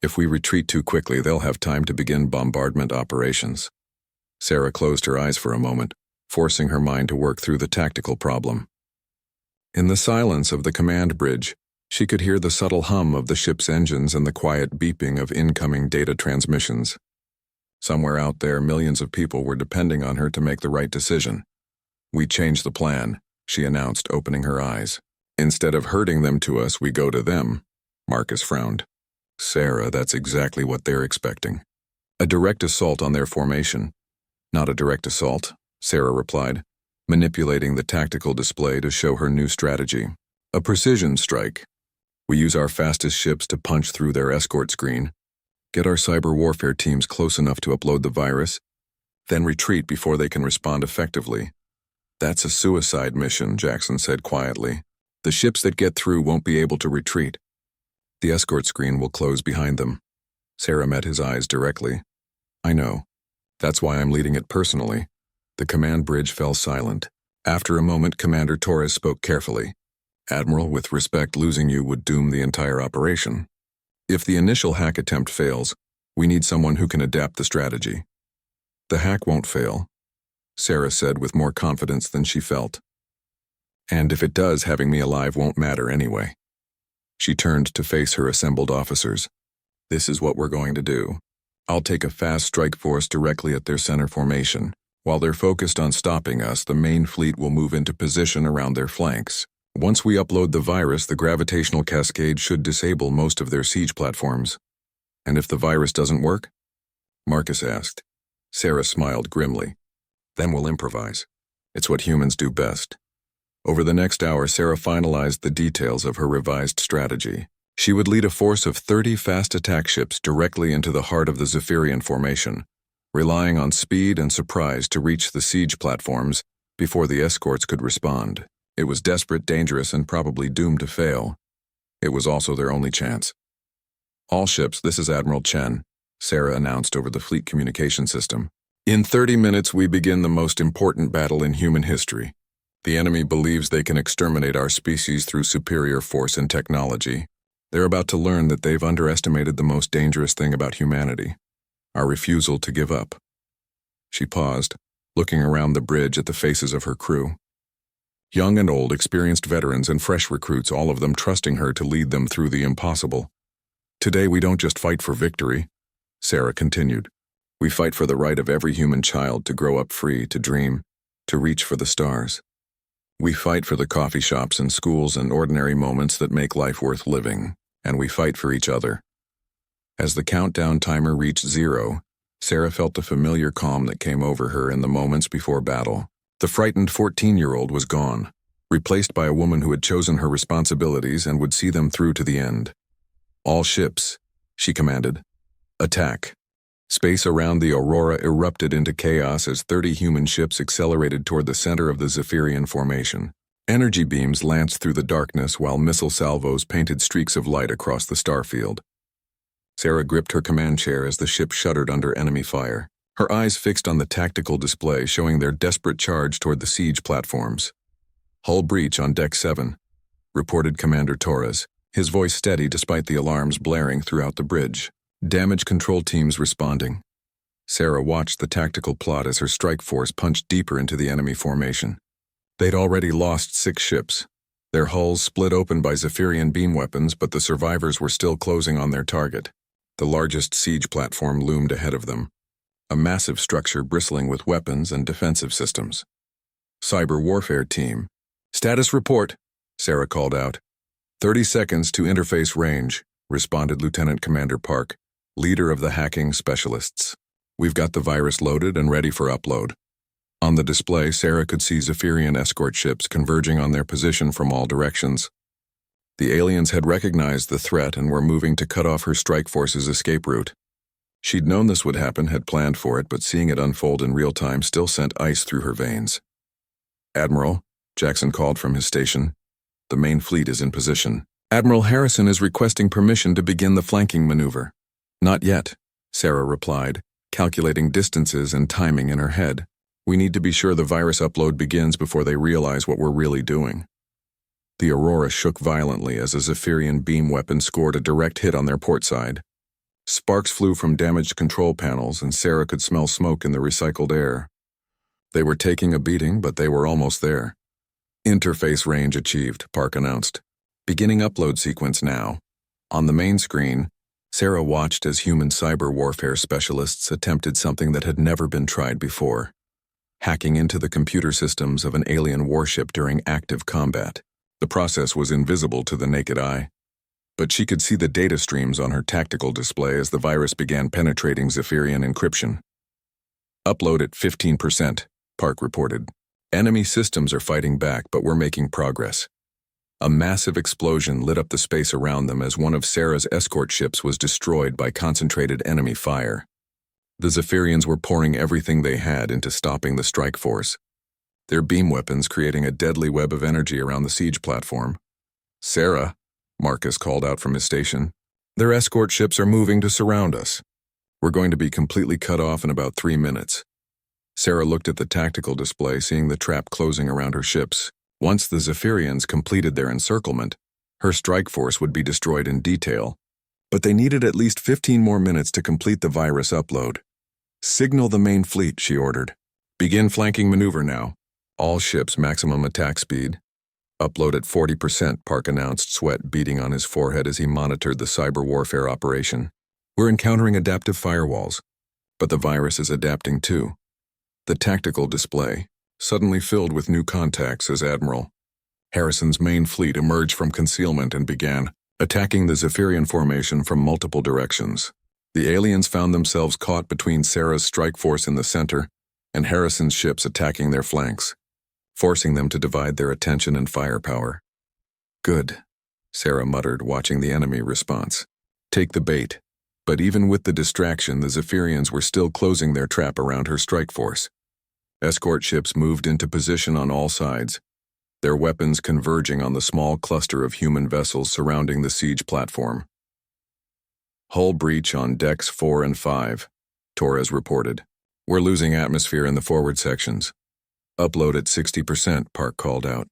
"If we retreat too quickly, they'll have time to begin bombardment operations." Sarah closed her eyes for a moment, forcing her mind to work through the tactical problem. In the silence of the command bridge, she could hear the subtle hum of the ship's engines and the quiet beeping of incoming data transmissions. Somewhere out there, millions of people were depending on her to make the right decision. "We changed the plan," she announced, opening her eyes. "Instead of herding them to us, we go to them." Marcus frowned. "Sarah, that's exactly what they're expecting. A direct assault on their formation." "Not a direct assault," Sarah replied, manipulating the tactical display to show her new strategy. "A precision strike. We use our fastest ships to punch through their escort screen, get our cyber warfare teams close enough to upload the virus, then retreat before they can respond effectively." "That's a suicide mission," Jackson said quietly. "The ships that get through won't be able to retreat. The escort screen will close behind them." Sarah met his eyes directly. "I know. That's why I'm leading it personally." The command bridge fell silent. After a moment, Commander Torres spoke carefully. "Admiral, with respect, losing you would doom the entire operation. If the initial hack attempt fails, we need someone who can adapt the strategy." "The hack won't fail," Sarah said with more confidence than she felt. "And if it does, having me alive won't matter anyway." She turned to face her assembled officers. "This is what we're going to do. I'll take a fast strike force directly at their center formation. While they're focused on stopping us, the main fleet will move into position around their flanks. Once we upload the virus, the gravitational cascade should disable most of their siege platforms. And if the virus doesn't work? Marcus asked. Sarah smiled grimly. Then we'll improvise. It's what humans do best. Over the next hour, Sarah finalized the details of her revised strategy. She would lead a force of 30 fast attack ships directly into the heart of the Zephyrian formation, relying on speed and surprise to reach the siege platforms before the escorts could respond. It was desperate, dangerous, and probably doomed to fail. It was also their only chance. All ships, this is Admiral Chen, Sarah announced over the fleet communication system. In 30 minutes, we begin the most important battle in human history. The enemy believes they can exterminate our species through superior force and technology. They're about to learn that they've underestimated the most dangerous thing about humanity, our refusal to give up. She paused, looking around the bridge at the faces of her crew. Young and old, experienced veterans and fresh recruits, all of them trusting her to lead them through the impossible. Today we don't just fight for victory, Sarah continued. We fight for the right of every human child to grow up free, to dream, to reach for the stars. We fight for the coffee shops and schools and ordinary moments that make life worth living, and we fight for each other. As the countdown timer reached 0, Sarah felt the familiar calm that came over her in the moments before battle. The frightened 14-year-old was gone, replaced by a woman who had chosen her responsibilities and would see them through to the end. All ships, she commanded. Attack. Space around the Aurora erupted into chaos as 30 human ships accelerated toward the center of the Zephyrian formation. Energy beams lanced through the darkness while missile salvos painted streaks of light across the starfield. Sarah gripped her command chair as the ship shuddered under enemy fire, her eyes fixed on the tactical display showing their desperate charge toward the siege platforms. Hull breach on Deck 7, reported Commander Torres, his voice steady despite the alarms blaring throughout the bridge. Damage control teams responding. Sarah watched the tactical plot as her strike force punched deeper into the enemy formation. They'd already lost 6 ships, their hulls split open by Zephyrian beam weapons, but the survivors were still closing on their target. The largest siege platform loomed ahead of them, a massive structure bristling with weapons and defensive systems. Cyber warfare team. Status report, Sarah called out. 30 seconds to interface range, responded Lieutenant Commander Park, leader of the hacking specialists. We've got the virus loaded and ready for upload. On the display, Sarah could see Zephyrian escort ships converging on their position from all directions. The aliens had recognized the threat and were moving to cut off her strike force's escape route. She'd known this would happen, had planned for it, but seeing it unfold in real time still sent ice through her veins. Admiral, Jackson called from his station. The main fleet is in position. Admiral Harrison is requesting permission to begin the flanking maneuver. Not yet, Sarah replied, calculating distances and timing in her head. We need to be sure the virus upload begins before they realize what we're really doing. The Aurora shook violently as a Zephyrian beam weapon scored a direct hit on their port side. Sparks flew from damaged control panels, and Sarah could smell smoke in the recycled air. They were taking a beating, but they were almost there. Interface range achieved, Park announced. Beginning upload sequence now. On the main screen, Sarah watched as human cyber warfare specialists attempted something that had never been tried before: hacking into the computer systems of an alien warship during active combat. The process was invisible to the naked eye, but she could see the data streams on her tactical display as the virus began penetrating Zephyrian encryption. Upload at 15%, Park reported. Enemy systems are fighting back, but we're making progress. A massive explosion lit up the space around them as one of Sarah's escort ships was destroyed by concentrated enemy fire. The Zephyrians were pouring everything they had into stopping the strike force, their beam weapons creating a deadly web of energy around the siege platform. Sarah, Marcus called out from his station, their escort ships are moving to surround us. We're going to be completely cut off in about 3 minutes. Sarah looked at the tactical display, seeing the trap closing around her ships. Once the Zephyrians completed their encirclement, her strike force would be destroyed in detail. But they needed at least 15 more minutes to complete the virus upload. Signal the main fleet, she ordered. Begin flanking maneuver now. All ships maximum attack speed. Upload at 40%, Park announced, sweat beading on his forehead as he monitored the cyber warfare operation. We're encountering adaptive firewalls, but the virus is adapting too. The tactical display suddenly filled with new contacts as Admiral Harrison's main fleet emerged from concealment and began attacking the Zephyrian formation from multiple directions. The aliens found themselves caught between Sarah's strike force in the center and Harrison's ships attacking their flanks, forcing them to divide their attention and firepower. "Good," Sarah muttered, watching the enemy response. "Take the bait." But even with the distraction, the Zephyrians were still closing their trap around her strike force. Escort ships moved into position on all sides, their weapons converging on the small cluster of human vessels surrounding the siege platform. "Hull breach on decks 4 and 5, Torres reported. "We're losing atmosphere in the forward sections." "Upload at 60%, Park called out.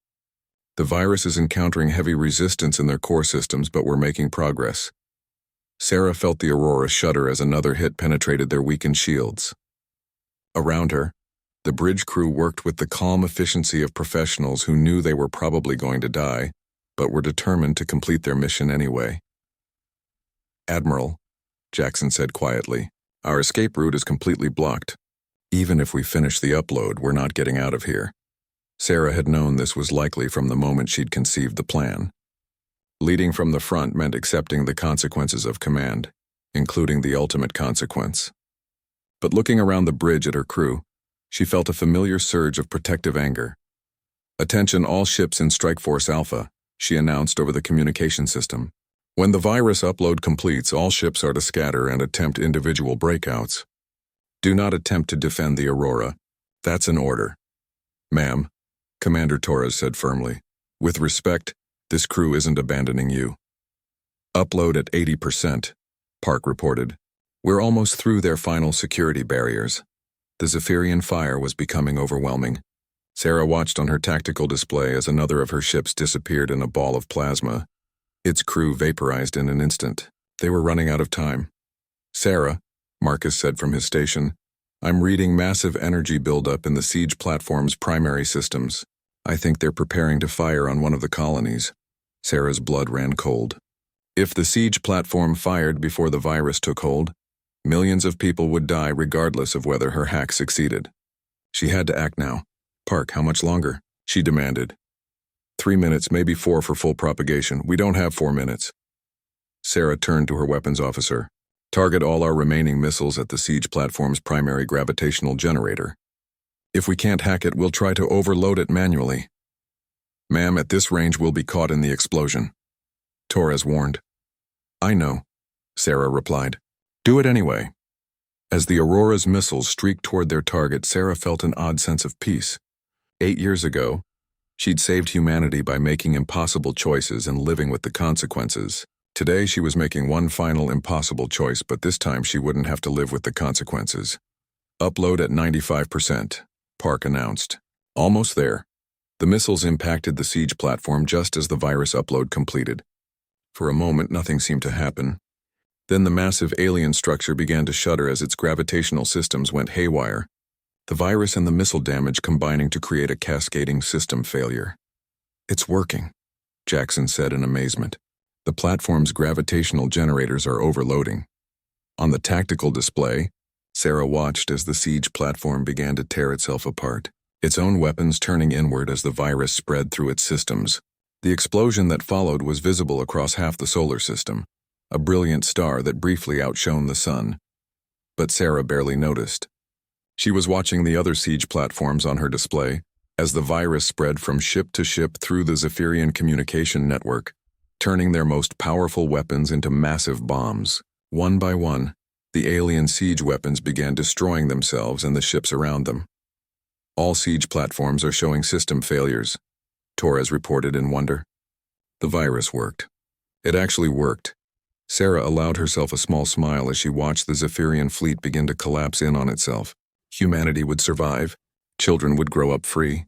"The virus is encountering heavy resistance in their core systems, but we're making progress." Sarah felt the Aurora shudder as another hit penetrated their weakened shields. Around her, the bridge crew worked with the calm efficiency of professionals who knew they were probably going to die, but were determined to complete their mission anyway. "Admiral," Jackson said quietly, "our escape route is completely blocked. Even if we finish the upload, we're not getting out of here." Sarah had known this was likely from the moment she'd conceived the plan. Leading from the front meant accepting the consequences of command, including the ultimate consequence. But looking around the bridge at her crew, she felt a familiar surge of protective anger. "Attention all ships in Strike Force Alpha," she announced over the communication system. "When the virus upload completes, all ships are to scatter and attempt individual breakouts. Do not attempt to defend the Aurora. That's an order." "Ma'am," Commander Torres said firmly, "with respect, this crew isn't abandoning you." "Upload at 80%, Park reported. "We're almost through their final security barriers." The Zephyrian fire was becoming overwhelming. Sarah watched on her tactical display as another of her ships disappeared in a ball of plasma. Its crew vaporized in an instant. They were running out of time. "Sarah," Marcus said from his station, "I'm reading massive energy buildup in the siege platform's primary systems. I think they're preparing to fire on one of the colonies." Sarah's blood ran cold. If the siege platform fired before the virus took hold, millions of people would die regardless of whether her hack succeeded. She had to act now. "Park, how much longer?" she demanded. 3 minutes, maybe 4 for full propagation. We don't have 4 minutes. Sarah turned to her weapons officer. "Target all our remaining missiles at the siege platform's primary gravitational generator. If we can't hack it, we'll try to overload it manually." "Ma'am, at this range we'll be caught in the explosion," Torres warned. "I know," Sarah replied. "Do it anyway." As the Aurora's missiles streaked toward their target, Sarah felt an odd sense of peace. 8 years ago, she'd saved humanity by making impossible choices and living with the consequences. Today she was making one final impossible choice, but this time she wouldn't have to live with the consequences. "Upload at 95%, Park announced. "Almost there." The missiles impacted the siege platform just as the virus upload completed. For a moment, nothing seemed to happen. Then the massive alien structure began to shudder as its gravitational systems went haywire, the virus and the missile damage combining to create a cascading system failure. "It's working," Jackson said in amazement. "The platform's gravitational generators are overloading." On the tactical display, Sarah watched as the siege platform began to tear itself apart, its own weapons turning inward as the virus spread through its systems. The explosion that followed was visible across half the solar system, a brilliant star that briefly outshone the sun. But Sarah barely noticed. She was watching the other siege platforms on her display as the virus spread from ship to ship through the Zephyrian communication network, turning their most powerful weapons into massive bombs. One by one, the alien siege weapons began destroying themselves and the ships around them. "All siege platforms are showing system failures," Torres reported in wonder. The virus worked. It actually worked. Sarah allowed herself a small smile as she watched the Zephyrian fleet begin to collapse in on itself. Humanity would survive. Children would grow up free.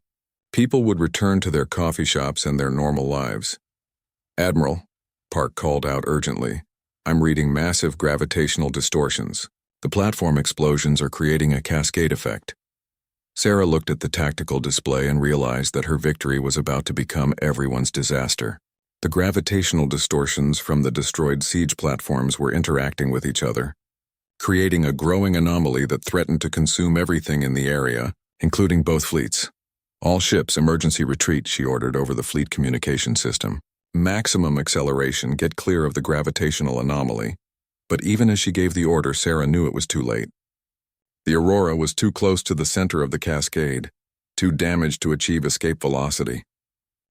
People would return to their coffee shops and their normal lives. "Admiral," Park called out urgently, "I'm reading massive gravitational distortions. The platform explosions are creating a cascade effect." Sarah looked at the tactical display and realized that her victory was about to become everyone's disaster. The gravitational distortions from the destroyed siege platforms were interacting with each other, creating a growing anomaly that threatened to consume everything in the area, including both fleets. All ships, emergency retreat, she ordered over the fleet communication system. Maximum acceleration, get clear of the gravitational anomaly. But even as she gave the order, Sarah knew it was too late. The Aurora was too close to the center of the cascade, too damaged to achieve escape velocity.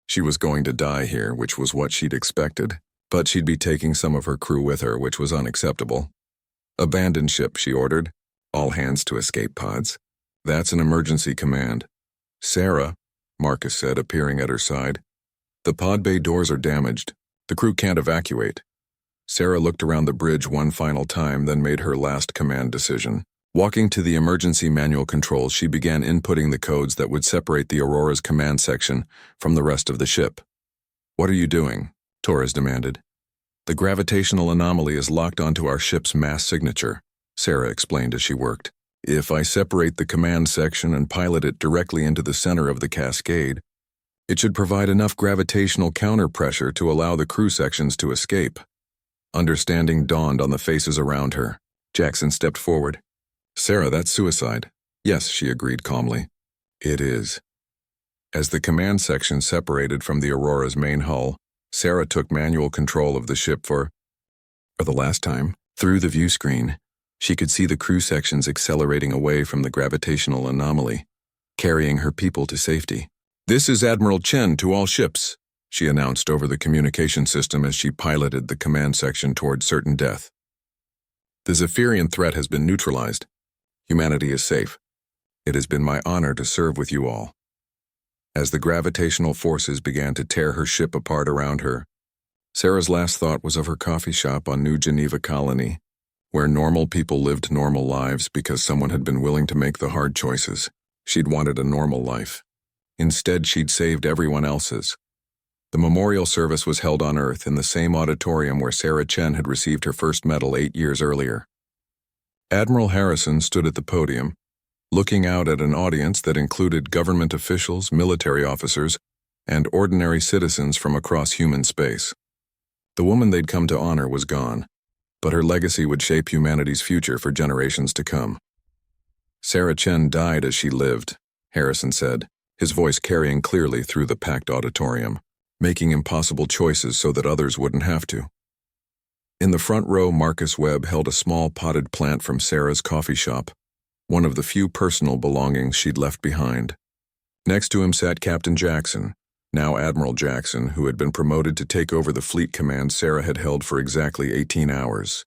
She was going to die here, which was what she'd expected, but she'd be taking some of her crew with her, which was unacceptable. Abandon ship, she ordered. All hands to escape pods. That's an emergency command. Sarah, Marcus said, appearing at her side. The pod bay doors are damaged. The crew can't evacuate. Sarah looked around the bridge one final time, then made her last command decision. Walking to the emergency manual controls, she began inputting the codes that would separate the Aurora's command section from the rest of the ship. "What are you doing?" Torres demanded. "The gravitational anomaly is locked onto our ship's mass signature," Sarah explained as she worked. "If I separate the command section and pilot it directly into the center of the cascade, it should provide enough gravitational counterpressure to allow the crew sections to escape." Understanding dawned on the faces around her. Jackson stepped forward. "Sarah, that's suicide." "Yes," she agreed calmly. "It is." As the command section separated from the Aurora's main hull, Sarah took manual control of the ship for the last time. Through the view screen, she could see the crew sections accelerating away from the gravitational anomaly, carrying her people to safety. "This is Admiral Chen to all ships," she announced over the communication system as she piloted the command section toward certain death. "The Zephyrian threat has been neutralized. Humanity is safe. It has been my honor to serve with you all." As the gravitational forces began to tear her ship apart around her, Sarah's last thought was of her coffee shop on New Geneva Colony, where normal people lived normal lives because someone had been willing to make the hard choices. She'd wanted a normal life. Instead, she'd saved everyone else's. The memorial service was held on Earth in the same auditorium where Sarah Chen had received her first medal 8 years earlier. Admiral Harrison stood at the podium, looking out at an audience that included government officials, military officers, and ordinary citizens from across human space. The woman they'd come to honor was gone, but her legacy would shape humanity's future for generations to come. "Sarah Chen died as she lived," Harrison said, his voice carrying clearly through the packed auditorium, making impossible choices so that others wouldn't have to. In the front row, Marcus Webb held a small potted plant from Sarah's coffee shop, one of the few personal belongings she'd left behind. Next to him sat Captain Jackson, now Admiral Jackson, who had been promoted to take over the fleet command Sarah had held for exactly 18 hours.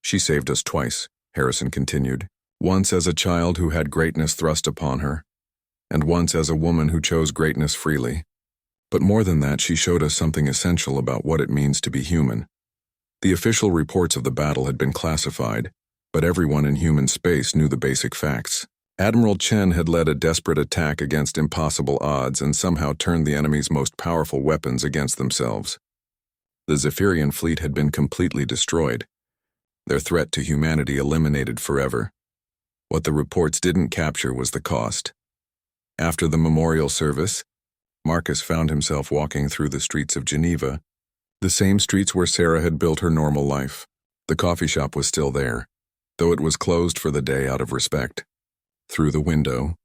"She saved us twice," Harrison continued, "once as a child who had greatness thrust upon her, and once as a woman who chose greatness freely. But more than that, she showed us something essential about what it means to be human." The official reports of the battle had been classified, but everyone in human space knew the basic facts. Admiral Chen had led a desperate attack against impossible odds and somehow turned the enemy's most powerful weapons against themselves. The Zephyrian fleet had been completely destroyed, their threat to humanity eliminated forever. What the reports didn't capture was the cost. After the memorial service, Marcus found himself walking through the streets of Geneva, the same streets where Sarah had built her normal life. The coffee shop was still there, though it was closed for the day out of respect. Through the window,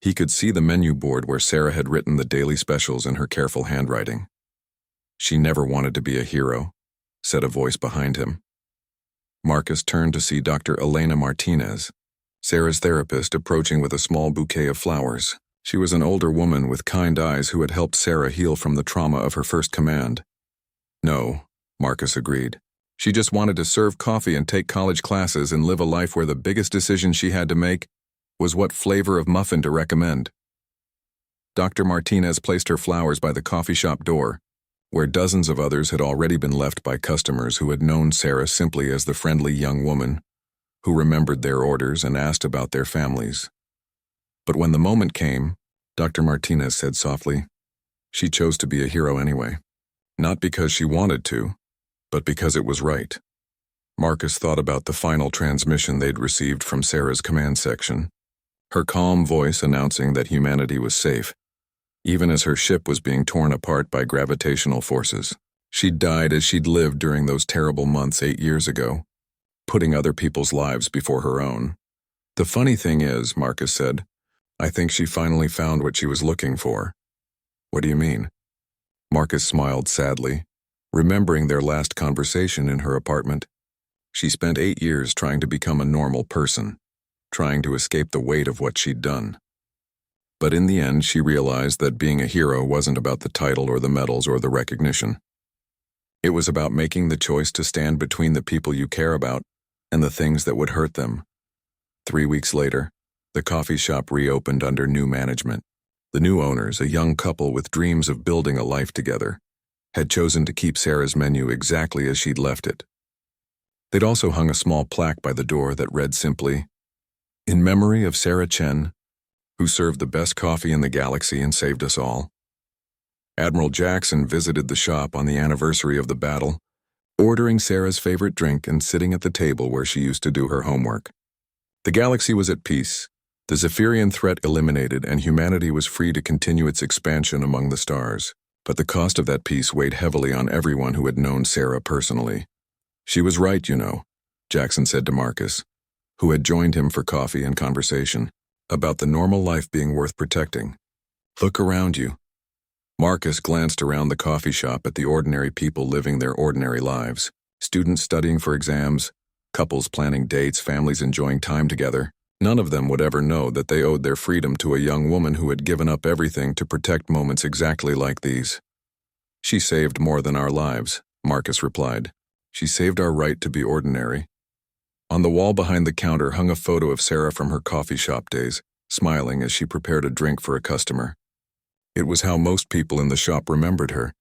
he could see the menu board where Sarah had written the daily specials in her careful handwriting. "She never wanted to be a hero," said a voice behind him. Marcus turned to see Dr. Elena Martinez, Sarah's therapist, approaching with a small bouquet of flowers. She was an older woman with kind eyes who had helped Sarah heal from the trauma of her first command. "No," Marcus agreed. "She just wanted to serve coffee and take college classes and live a life where the biggest decision she had to make was what flavor of muffin to recommend." Dr. Martinez placed her flowers by the coffee shop door, where dozens of others had already been left by customers who had known Sarah simply as the friendly young woman who remembered their orders and asked about their families. But when the moment came, Dr. Martinez said softly, "She chose to be a hero anyway. Not because she wanted to, but because it was right." Marcus thought about the final transmission they'd received from Sarah's command section, her calm voice announcing that humanity was safe, even as her ship was being torn apart by gravitational forces. She'd died as she'd lived during those terrible months 8 years ago, putting other people's lives before her own. "The funny thing is," Marcus said, I think she finally found what she was looking for. What do you mean? Marcus smiled sadly, remembering their last conversation in her apartment. She spent 8 years trying to become a normal person, trying to escape the weight of what she'd done. But in the end, she realized that being a hero wasn't about the title or the medals or the recognition. It was about making the choice to stand between the people you care about and the things that would hurt them. 3 weeks later, the coffee shop reopened under new management. The new owners, a young couple with dreams of building a life together, had chosen to keep Sarah's menu exactly as she'd left it. They'd also hung a small plaque by the door that read simply, "In memory of Sarah Chen, who served the best coffee in the galaxy and saved us all." Admiral Jackson visited the shop on the anniversary of the battle, ordering Sarah's favorite drink and sitting at the table where she used to do her homework. The galaxy was at peace, the Zephyrian threat eliminated, and humanity was free to continue its expansion among the stars. But the cost of that peace weighed heavily on everyone who had known Sarah personally. "She was right, you know," Jackson said to Marcus, who had joined him for coffee and conversation, about the normal life being worth protecting. "Look around you." Marcus glanced around the coffee shop at the ordinary people living their ordinary lives. Students studying for exams, couples planning dates, families enjoying time together. None of them would ever know that they owed their freedom to a young woman who had given up everything to protect moments exactly like these. "She saved more than our lives," Marcus replied. "She saved our right to be ordinary." On the wall behind the counter hung a photo of Sarah from her coffee shop days, smiling as she prepared a drink for a customer. It was how most people in the shop remembered her,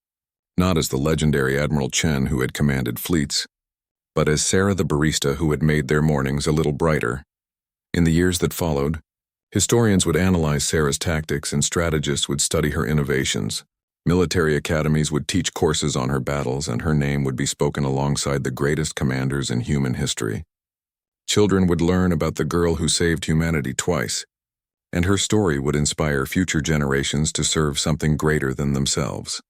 not as the legendary Admiral Chen who had commanded fleets, but as Sarah the barista who had made their mornings a little brighter. In the years that followed, historians would analyze Sarah's tactics and strategists would study her innovations. Military academies would teach courses on her battles, and her name would be spoken alongside the greatest commanders in human history. Children would learn about the girl who saved humanity twice, and her story would inspire future generations to serve something greater than themselves.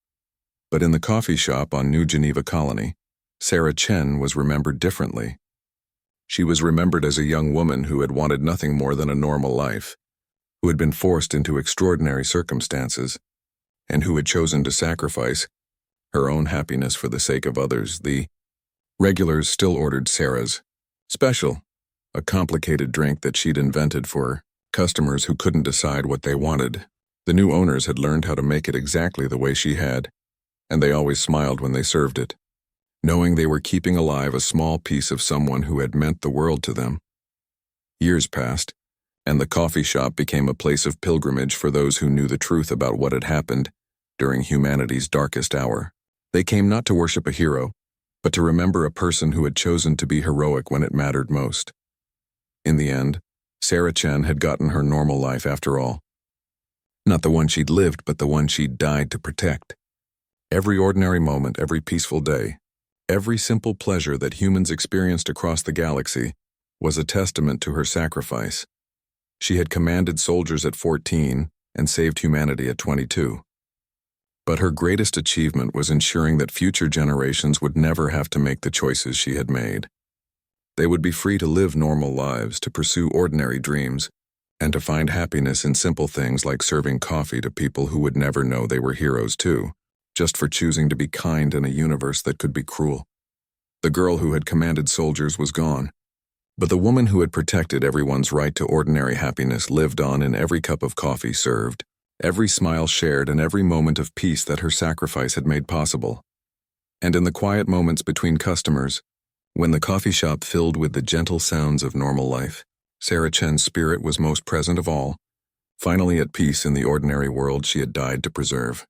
But in the coffee shop on New Geneva Colony, Sarah Chen was remembered differently. She was remembered as a young woman who had wanted nothing more than a normal life, who had been forced into extraordinary circumstances, and who had chosen to sacrifice her own happiness for the sake of others. The regulars still ordered Sarah's special, a complicated drink that she'd invented for customers who couldn't decide what they wanted. The new owners had learned how to make it exactly the way she had, and they always smiled when they served it, knowing they were keeping alive a small piece of someone who had meant the world to them. Years passed, and the coffee shop became a place of pilgrimage for those who knew the truth about what had happened during humanity's darkest hour. They came not to worship a hero, but to remember a person who had chosen to be heroic when it mattered most. In the end, Sarah Chen had gotten her normal life after all. Not the one she'd lived, but the one she'd died to protect. Every ordinary moment, every peaceful day, every simple pleasure that humans experienced across the galaxy was a testament to her sacrifice. She had commanded soldiers at 14 and saved humanity at 22. But her greatest achievement was ensuring that future generations would never have to make the choices she had made. They would be free to live normal lives, to pursue ordinary dreams, and to find happiness in simple things like serving coffee to people who would never know they were heroes too, just for choosing to be kind in a universe that could be cruel. The girl who had commanded soldiers was gone, but the woman who had protected everyone's right to ordinary happiness lived on in every cup of coffee served, every smile shared, and every moment of peace that her sacrifice had made possible. And in the quiet moments between customers, when the coffee shop filled with the gentle sounds of normal life, Sarah Chen's spirit was most present of all, finally at peace in the ordinary world she had died to preserve.